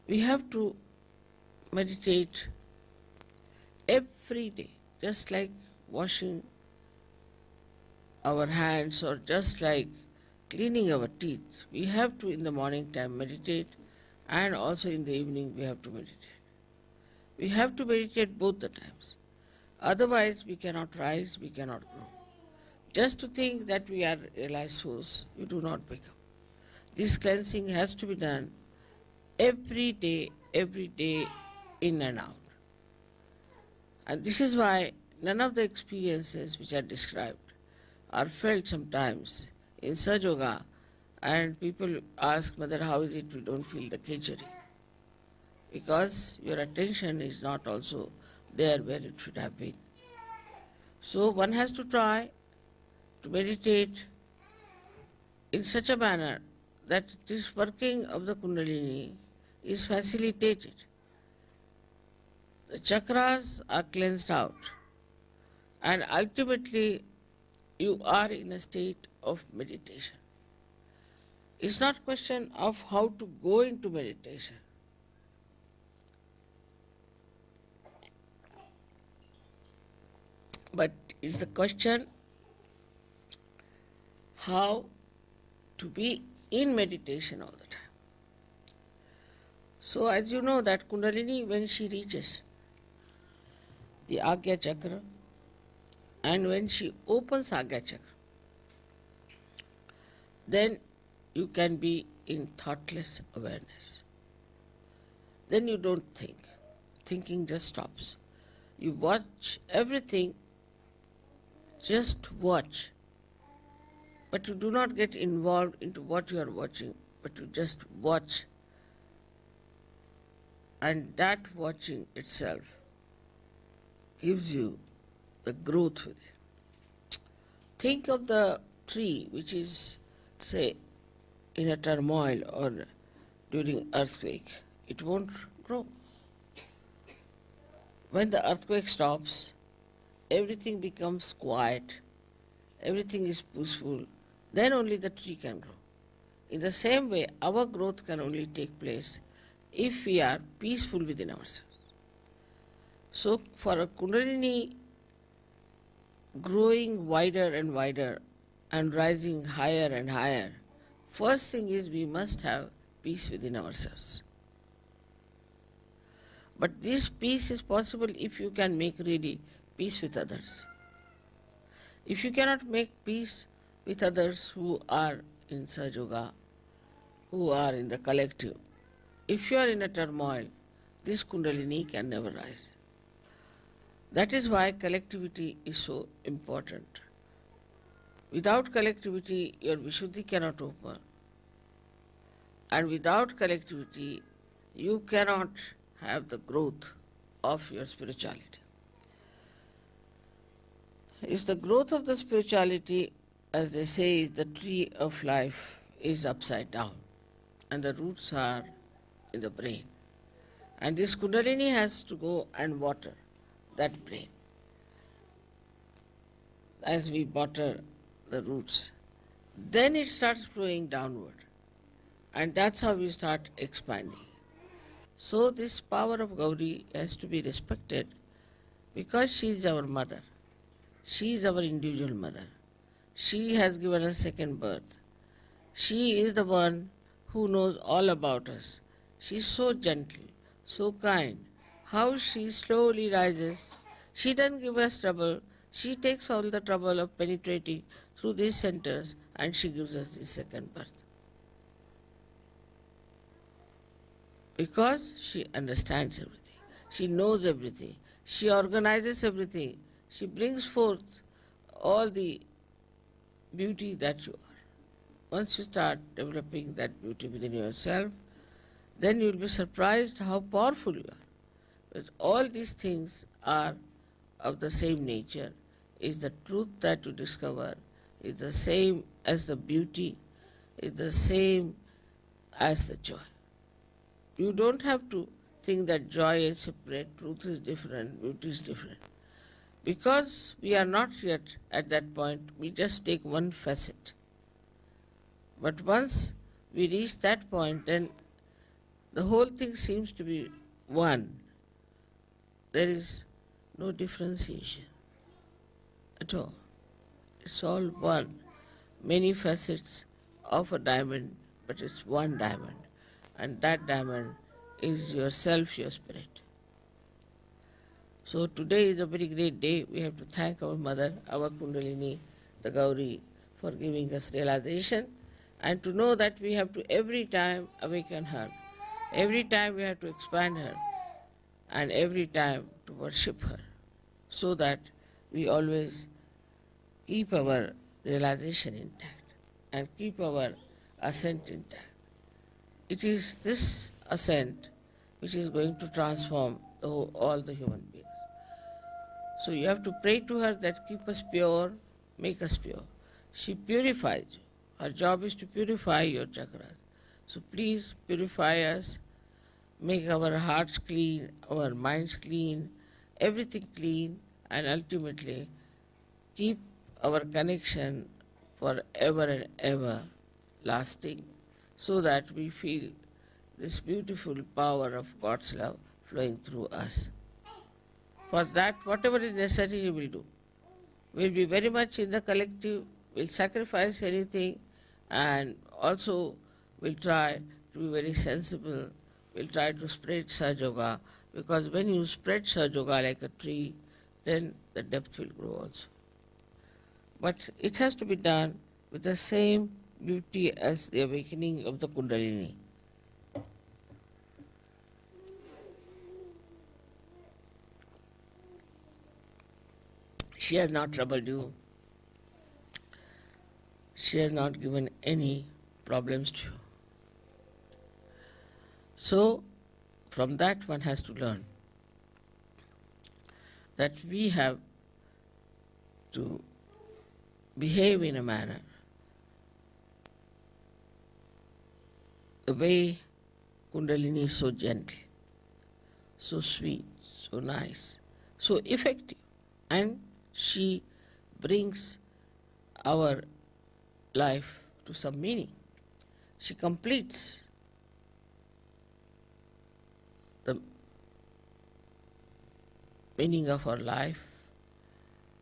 We have to meditate every day, just like washing our hands or just like cleaning our teeth. We have to in the morning time meditate, and also in the evening we have to meditate. We have to meditate both the times. Otherwise we cannot rise, we cannot grow. Just to think that we are realized souls, you do not become. This cleansing has to be done every day, in and out. And this is why none of the experiences which are described are felt sometimes in Sahaja Yoga, and people ask, Mother, how is it we don't feel the khichdi? Because your attention is not also there where it should have been. So one has to try to meditate in such a manner that this working of the Kundalini is facilitated. The chakras are cleansed out, and ultimately you are in a state of meditation. It's not a question of how to go into meditation. But it's the question how to be in meditation all the time. So as you know that Kundalini, when she reaches the Agya Chakra, and when she opens Agya Chakra, then you can be in thoughtless awareness. Then you don't think. Thinking just stops. You watch everything, just watch. But you do not get involved into what you are watching, but you just watch. And that watching itself gives you the growth within. Think of the tree which is, say, in a turmoil or during earthquake. It won't grow. When the earthquake stops, everything becomes quiet, everything is peaceful, then only the tree can grow. In the same way, our growth can only take place if we are peaceful within ourselves. So for a Kundalini growing wider and wider and rising higher and higher, first thing is we must have peace within ourselves. But this peace is possible if you can make really peace with others. If you cannot make peace with others who are in Sahaja Yoga, who are in the collective, if you are in a turmoil, this Kundalini can never rise. That is why collectivity is so important. Without collectivity, your Vishuddhi cannot open. And without collectivity, you cannot have the growth of your spirituality. If the growth of the spirituality, as they say, the tree of life is upside down, and the roots are in the brain. And this Kundalini has to go and water that brain. As we water the roots, then it starts flowing downward. And that's how we start expanding. So this power of Gauri has to be respected because she is our mother. She is our individual mother. She has given us second birth. She is the one who knows all about us. She is so gentle, so kind. How she slowly rises. She doesn't give us trouble. She takes all the trouble of penetrating through these centers, and she gives us this second birth. Because she understands everything. She knows everything. She organizes everything. She brings forth all the beauty that you are. Once you start developing that beauty within yourself, then you will be surprised how powerful you are. Because all these things are of the same nature. Is the truth that you discover, is the same as the beauty, is the same as the joy. You don't have to think that joy is separate, truth is different, beauty is different. Because we are not yet at that point, we just take one facet. But once we reach that point, then the whole thing seems to be one. There is no differentiation at all. It's all one. Many facets of a diamond, but it's one diamond. And that diamond is yourself, your spirit. So today is a very great day. We have to thank our mother, our Kundalini, the Gauri, for giving us realization, and to know that we have to every time awaken her. Every time we have to expand her, and every time to worship her, so that we always keep our realization intact and keep our ascent intact. It is this ascent which is going to transform all the human beings. So you have to pray to her that keep us pure, make us pure. She purifies you. Her job is to purify your chakras. So please purify us, make our hearts clean, our minds clean, everything clean, and ultimately keep our connection forever and ever lasting, so that we feel this beautiful power of God's love flowing through us. For that, whatever is necessary, we will do. We'll be very much in the collective, we'll sacrifice anything, and also we'll try to be very sensible. We'll try to spread Sahaja Yoga, because when you spread Sahaja Yoga like a tree, then the depth will grow also. But it has to be done with the same beauty as the awakening of the Kundalini. She has not troubled you. She has not given any problems to you. So, from that one has to learn that we have to behave in a manner the way Kundalini is so gentle, so sweet, so nice, so effective, and she brings our life to some meaning. She completes the meaning of our life.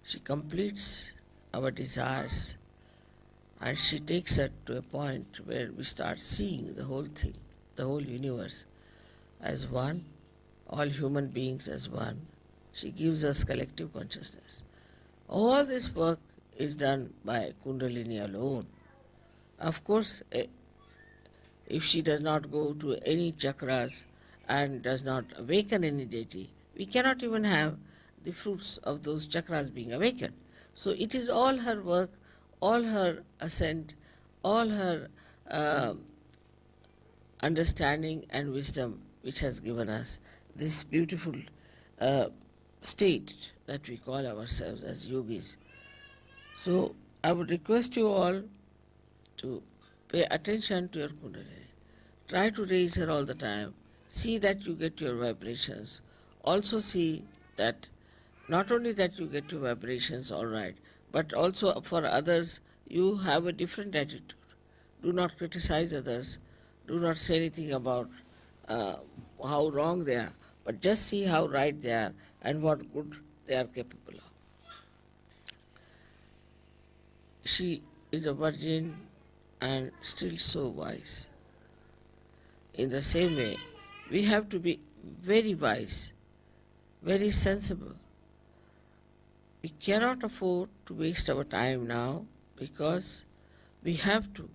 She completes our desires, and she takes us to a point where we start seeing the whole thing, the whole universe as one, all human beings as one. She gives us collective consciousness. All this work is done by Kundalini alone. Of course, if she does not go to any chakras and does not awaken any deity, we cannot even have the fruits of those chakras being awakened. So it is all her work, all her ascent, all her understanding and wisdom which has given us this beautiful state that we call ourselves as yogis. So I would request you all to pay attention to your Kundalini. Try to raise her all the time. See that you get your vibrations. Also see that not only that you get your vibrations all right, but also for others you have a different attitude. Do not criticize others. Do not say anything about how wrong they are, but just see how right they are and what good they are capable of. She is a virgin and still so wise. In the same way, we have to be very wise, very sensible. We cannot afford to waste our time now, because we have to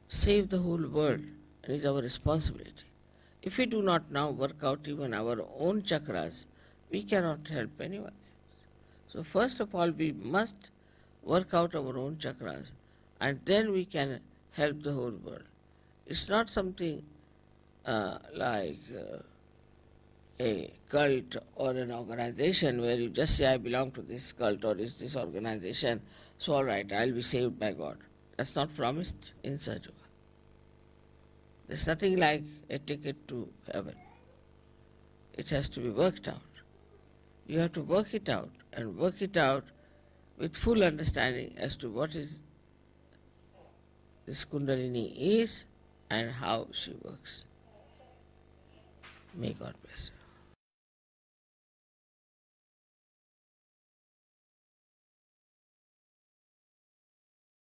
save the whole world, and it is our responsibility. If we do not now work out even our own chakras, we cannot help anyone. So first of all, we must work out our own chakras, and then we can help the whole world. It's not something like a cult or an organization where you just say, I belong to this cult or this organization, so all right, I'll be saved by God. That's not promised in Sahaja Yoga. There's nothing like a ticket to heaven. It has to be worked out. You have to work it out, and work it out with full understanding as to what is this Kundalini is and how she works. May God bless you.